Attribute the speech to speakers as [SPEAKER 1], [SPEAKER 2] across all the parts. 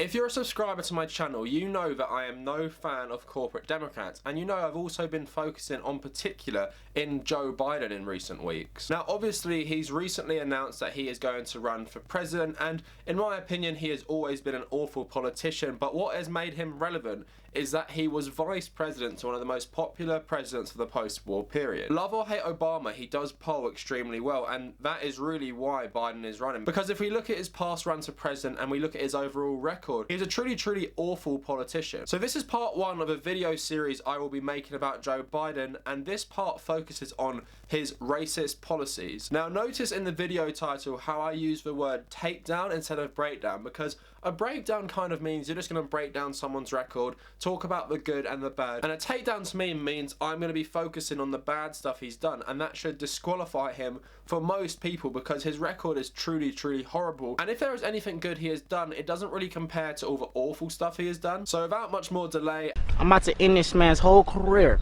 [SPEAKER 1] If you're a subscriber to my channel, you know that I am no fan of corporate Democrats, and you know I've also been focusing on particular in Joe Biden in recent weeks. Now obviously he's recently announced that he is going to run for president, and in my opinion he has always been an awful politician, but what has made him relevant is that he was vice president to one of the most popular presidents of the post-war period. Love or hate Obama, he does poll extremely well, and that is really why Biden is running. Because if we look at his past run to president and we look at his overall record, he's a truly awful politician. So this is part one of a video series I will be making about Joe Biden, and this part focuses on his racist policies. Now notice in the video title how I use the word takedown instead of breakdown, because a breakdown kind of means you're just going to break down someone's record, talk about the good and the bad, and a takedown to me means I'm going to be focusing on the bad stuff he's done, and that should disqualify him for most people because his record is truly horrible. And if there is anything good he has done, it doesn't really compare to all the awful stuff he has done. So without much more delay,
[SPEAKER 2] I'm about to end this man's whole career.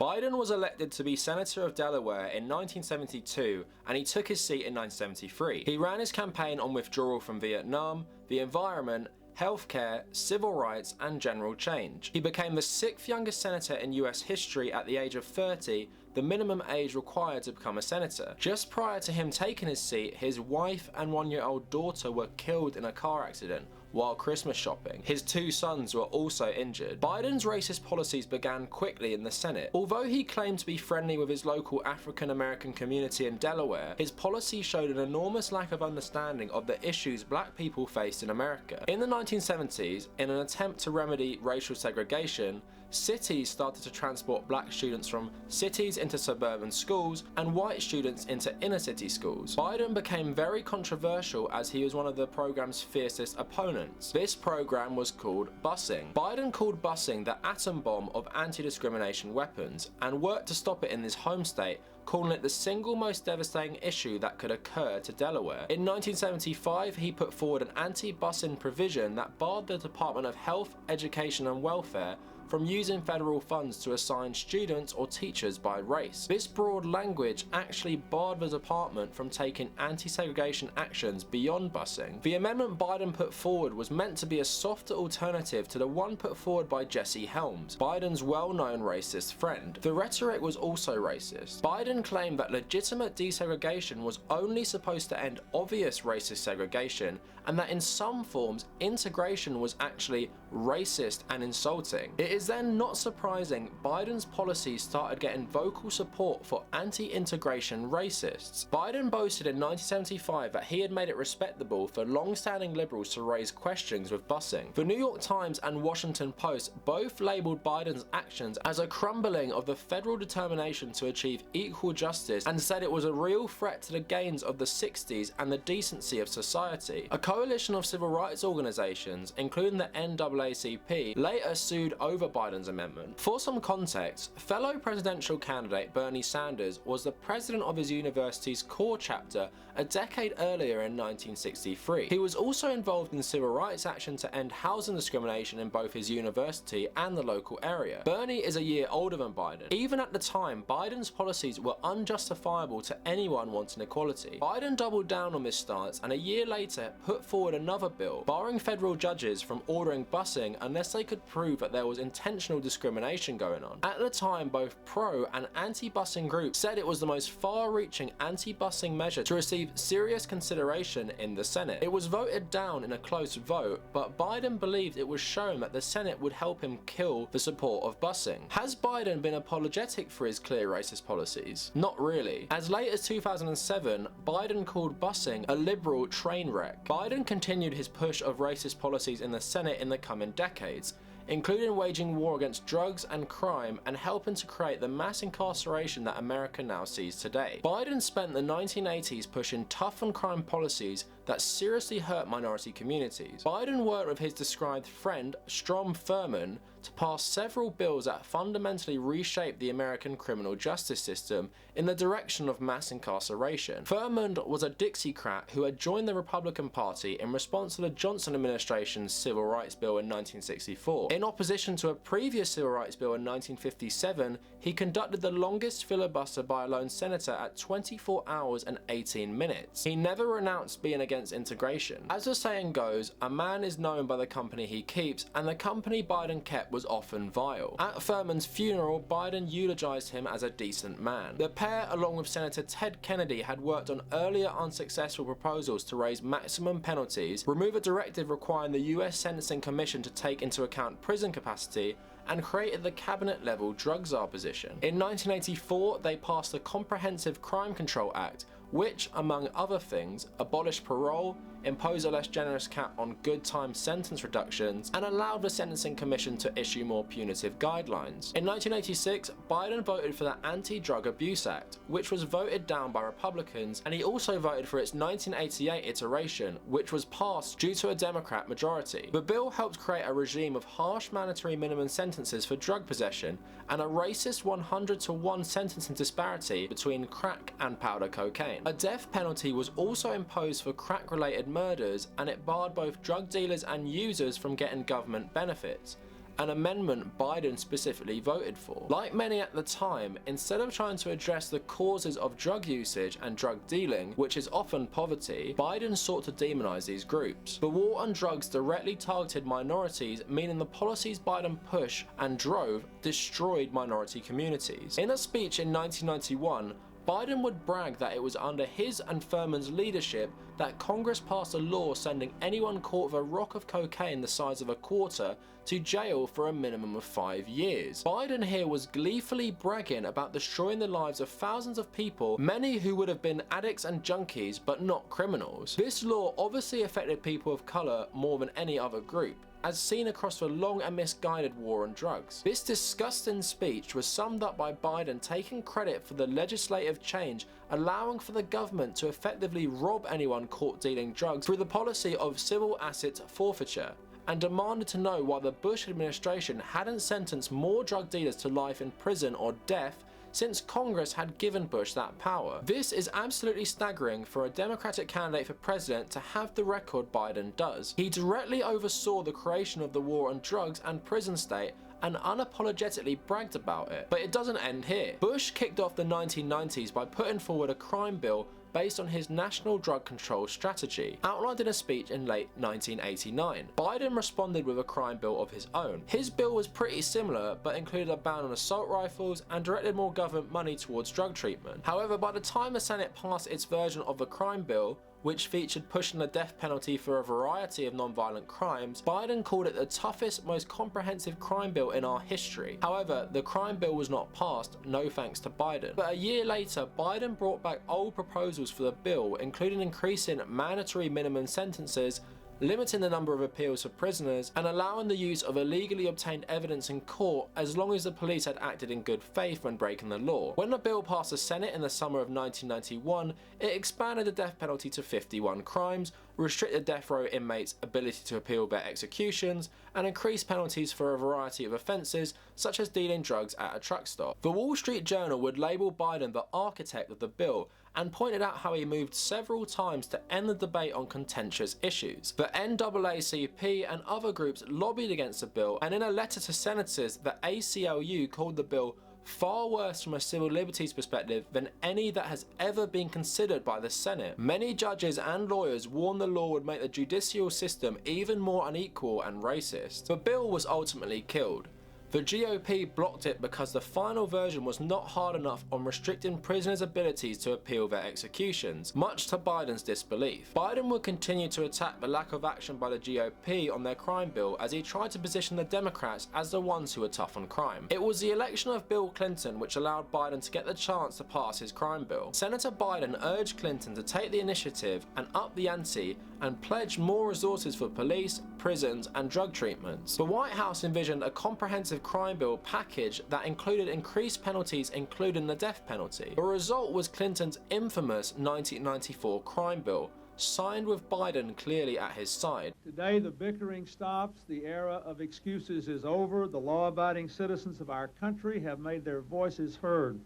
[SPEAKER 1] Biden was elected to be Senator of Delaware in 1972, and he took his seat in 1973. He ran his campaign on withdrawal from Vietnam, the environment, healthcare, civil rights, and general change. He became the 6th youngest senator in US history at the age of 30, the minimum age required to become a senator. Just prior to him taking his seat, his wife and 1-year-old daughter were killed in a car accident while Christmas shopping. His 2 sons were also injured. Biden's racist policies began quickly in the Senate. Although he claimed to be friendly with his local African American community in Delaware, his policies showed an enormous lack of understanding of the issues black people faced in America. In the 1970s, in an attempt to remedy racial segregation, cities started to transport black students from cities into suburban schools and white students into inner city schools. Biden became very controversial as he was one of the program's fiercest opponents. This program was called busing. Biden called busing the atom bomb of anti-discrimination weapons and worked to stop it in his home state, calling it the single most devastating issue that could occur to Delaware. In 1975, he put forward an anti-busing provision that barred the Department of Health, Education and Welfare from using federal funds to assign students or teachers by race. This broad language actually barred the department from taking anti-segregation actions beyond busing. The amendment Biden put forward was meant to be a softer alternative to the one put forward by Jesse Helms, Biden's well-known racist friend. The rhetoric was also racist. Biden claimed that legitimate desegregation was only supposed to end obvious racist segregation, and that in some forms, integration was actually racist and insulting. It is then not surprising Biden's policies started getting vocal support for anti-integration racists. Biden boasted in 1975 that he had made it respectable for long-standing liberals to raise questions with busing. The New York Times and Washington Post both labeled Biden's actions as a crumbling of the federal determination to achieve equal justice and said it was a real threat to the gains of the 60s and the decency of society. A coalition of civil rights organizations, including the NAACP, later sued over Biden's amendment. For some context, fellow presidential candidate Bernie Sanders was the president of his university's core chapter a decade earlier in 1963. He was also involved in civil rights action to end housing discrimination in both his university and the local area. Bernie is a year older than Biden. Even at the time, Biden's policies were unjustifiable to anyone wanting equality. Biden doubled down on this stance and a year later put forward another bill, barring federal judges from ordering busing unless they could prove that there was intentional discrimination going on. At the time, both pro and anti-busing groups said it was the most far-reaching anti-busing measure to receive serious consideration in the Senate. It was voted down in a close vote, but Biden believed it was shown that the Senate would help him kill the support of busing. Has Biden been apologetic for his clear racist policies? Not really. As late as 2007, Biden called busing a liberal train wreck. Biden continued his push of racist policies in the Senate in the coming decades, including waging war against drugs and crime and helping to create the mass incarceration that America now sees today. Biden spent the 1980s pushing tough on crime policies that seriously hurt minority communities. Biden worked with his described friend, Strom Thurmond, to pass several bills that fundamentally reshaped the American criminal justice system in the direction of mass incarceration. Thurmond was a Dixiecrat who had joined the Republican Party in response to the Johnson administration's Civil Rights Bill in 1964. In opposition to a previous Civil Rights Bill in 1957, he conducted the longest filibuster by a lone senator at 24 hours and 18 minutes. He never renounced being against against integration. As the saying goes, a man is known by the company he keeps, and the company Biden kept was often vile. At Furman's funeral, Biden eulogized him as a decent man. The pair, along with Senator Ted Kennedy, had worked on earlier unsuccessful proposals to raise maximum penalties, remove a directive requiring the US Sentencing Commission to take into account prison capacity, and created the cabinet-level drug czar position. In 1984, they passed the Comprehensive Crime Control Act, which, among other things, abolished parole, imposed a less generous cap on good time sentence reductions, and allowed the Sentencing Commission to issue more punitive guidelines. In 1986, Biden voted for the Anti-Drug Abuse Act, which was voted down by Republicans, and he also voted for its 1988 iteration, which was passed due to a Democrat majority. The bill helped create a regime of harsh mandatory minimum sentences for drug possession, and a racist 100-to-1 sentencing disparity between crack and powder cocaine. A death penalty was also imposed for crack-related murders, and it barred both drug dealers and users from getting government benefits, an amendment Biden specifically voted for. Like many at the time, instead of trying to address the causes of drug usage and drug dealing, which is often poverty, Biden sought to demonize these groups. The war on drugs directly targeted minorities, meaning the policies Biden pushed and drove destroyed minority communities. In a speech in 1991, Biden would brag that it was under his and Furman's leadership that Congress passed a law sending anyone caught with a rock of cocaine the size of a quarter to jail for a minimum of 5 years. Biden here was gleefully bragging about destroying the lives of thousands of people, many who would have been addicts and junkies but not criminals. This law obviously affected people of color more than any other group, as seen across the long and misguided war on drugs. This disgusting speech was summed up by Biden taking credit for the legislative change allowing for the government to effectively rob anyone caught dealing drugs through the policy of civil asset forfeiture, and demanded to know why the Bush administration hadn't sentenced more drug dealers to life in prison or death since Congress had given Bush that power. This is absolutely staggering for a Democratic candidate for president to have the record Biden does. He directly oversaw the creation of the war on drugs and prison state and unapologetically bragged about it. But it doesn't end here. Bush kicked off the 1990s by putting forward a crime bill based on his national drug control strategy, outlined in a speech in late 1989. Biden responded with a crime bill of his own. His bill was pretty similar, but included a ban on assault rifles and directed more government money towards drug treatment. However, by the time the Senate passed its version of the crime bill, which featured pushing the death penalty for a variety of non-violent crimes, Biden called it the toughest, most comprehensive crime bill in our history. However, the crime bill was not passed, no thanks to Biden. But a year later, Biden brought back old proposals for the bill, including increasing mandatory minimum sentences, limiting the number of appeals for prisoners, and allowing the use of illegally obtained evidence in court as long as the police had acted in good faith when breaking the law. When the bill passed the Senate in the summer of 1991, it expanded the death penalty to 51 crimes, restricted death row inmates' ability to appeal their executions, and increased penalties for a variety of offences, such as dealing drugs at a truck stop. The Wall Street Journal would label Biden the architect of the bill, and pointed out how he moved several times to end the debate on contentious issues. The NAACP and other groups lobbied against the bill, and in a letter to senators, the ACLU called the bill far worse from a civil liberties perspective than any that has ever been considered by the Senate. Many judges and lawyers warned the law would make the judicial system even more unequal and racist. The bill was ultimately killed. The GOP blocked it because the final version was not hard enough on restricting prisoners' abilities to appeal their executions, much to Biden's disbelief. Biden would continue to attack the lack of action by the GOP on their crime bill as he tried to position the Democrats as the ones who were tough on crime. It was the election of Bill Clinton which allowed Biden to get the chance to pass his crime bill. Senator Biden urged Clinton to take the initiative and up the ante and pledge more resources for police, prisons, and drug treatments. The White House envisioned a comprehensive crime bill package that included increased penalties, including the death penalty. The result was Clinton's infamous 1994 crime bill, signed with Biden clearly at his side.
[SPEAKER 3] Today the bickering stops, the era of excuses is over, the law-abiding citizens of our country have made their voices heard.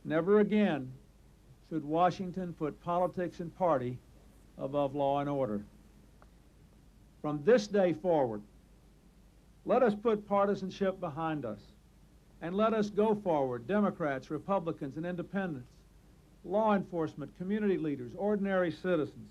[SPEAKER 3] Never again should Washington put politics and party above law and order. From this day forward, let us put partisanship behind us, and let us go forward, Democrats, Republicans, and independents, law enforcement, community leaders, ordinary citizens.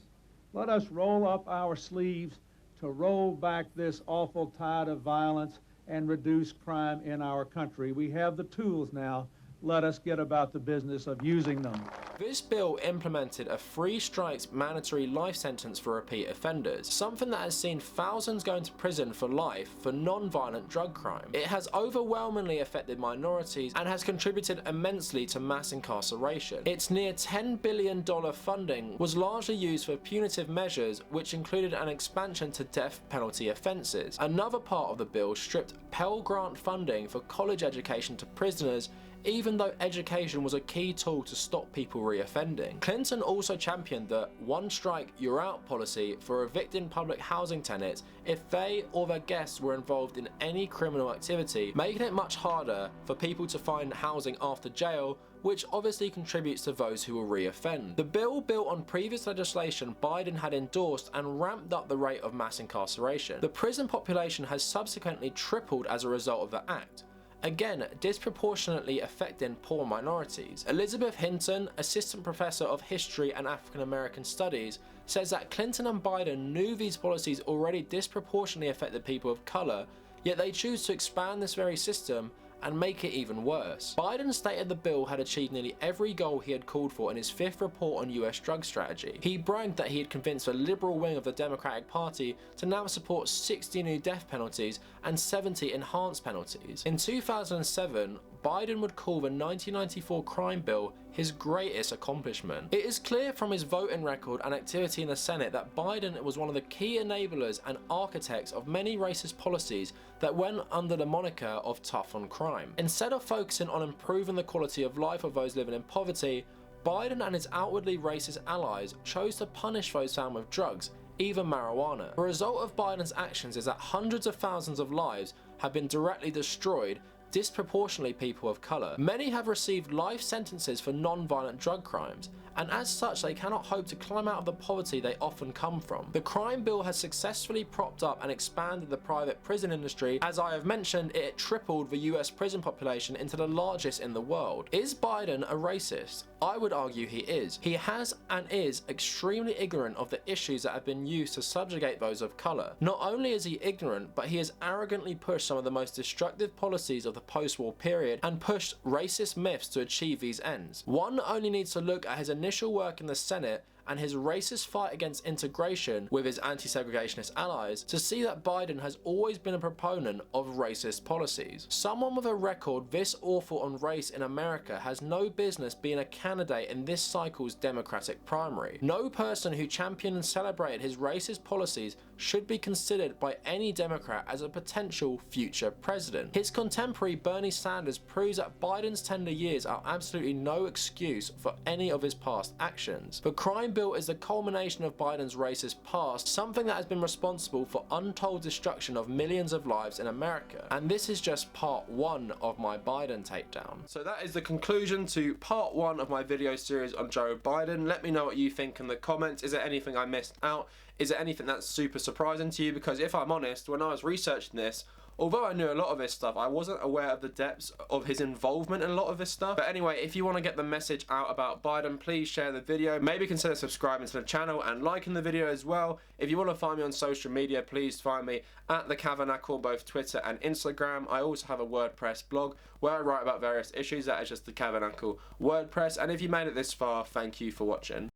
[SPEAKER 3] Let us roll up our sleeves to roll back this awful tide of violence and reduce crime in our country. We have the tools now. Let us get about the business of using them.
[SPEAKER 1] This bill implemented a 3 strikes mandatory life sentence for repeat offenders, something that has seen thousands going to prison for life for non-violent drug crime. It has overwhelmingly affected minorities and has contributed immensely to mass incarceration. Its near $10 billion funding was largely used for punitive measures, which included an expansion to death penalty offences. Another part of the bill stripped Pell Grant funding for college education to prisoners, even though education was a key tool to stop people reoffending. Clinton also championed the "one strike, you're out" policy for evicting public housing tenants if they or their guests were involved in any criminal activity, making it much harder for people to find housing after jail, which obviously contributes to those who will reoffend. The bill built on previous legislation Biden had endorsed and ramped up the rate of mass incarceration. The prison population has subsequently tripled as a result of the act, again disproportionately affecting poor minorities. Elizabeth Hinton, assistant professor of history and African American studies, says that Clinton and Biden knew these policies already disproportionately affected people of color, yet they choose to expand this very system and make it even worse. Biden stated the bill had achieved nearly every goal he had called for in his 5th report on US drug strategy. He bragged that he had convinced the liberal wing of the Democratic Party to now support 60 new death penalties and 70 enhanced penalties. In 2007, Biden would call the 1994 crime bill his greatest accomplishment. It is clear from his voting record and activity in the Senate that Biden was one of the key enablers and architects of many racist policies that went under the moniker of tough on crime. Instead of focusing on improving the quality of life of those living in poverty, Biden and his outwardly racist allies chose to punish those found with drugs, even marijuana. The result of Biden's actions is that hundreds of thousands of lives have been directly destroyed, disproportionately people of colour. Many have received life sentences for non-violent drug crimes, and as such they cannot hope to climb out of the poverty they often come from. The crime bill has successfully propped up and expanded the private prison industry. As I have mentioned, it tripled the US prison population into the largest in the world. Is Biden a racist? I would argue he is. He has and is extremely ignorant of the issues that have been used to subjugate those of colour. Not only is he ignorant, but he has arrogantly pushed some of the most destructive policies of the post-war period and pushed racist myths to achieve these ends. One only needs to look at his initial work in the Senate and his racist fight against integration with his anti-segregationist allies to see that Biden has always been a proponent of racist policies. Someone with a record this awful on race in America has no business being a candidate in this cycle's Democratic primary. No person who championed and celebrated his racist policies should be considered by any Democrat as a potential future president. His contemporary Bernie Sanders proves that Biden's tender years are absolutely no excuse for any of his past actions. The crime bill is the culmination of Biden's racist past, something that has been responsible for untold destruction of millions of lives in America. And this is just part 1 of my Biden takedown. So that is the conclusion to part 1 of my video series on Joe Biden. Let me know what you think in the comments. Is there anything I missed out? Is there anything that's super surprising to you? Because if I'm honest, when I was researching this, although I knew a lot of this stuff, I wasn't aware of the depths of his involvement in a lot of this stuff. But anyway, if you want to get the message out about Biden, please share the video. Maybe consider subscribing to the channel and liking the video as well. If you want to find me on social media, please find me at The Tabernacle, both Twitter and Instagram. I also have a WordPress blog where I write about various issues. That is just The Tabernacle WordPress. And if you made it this far, thank you for watching.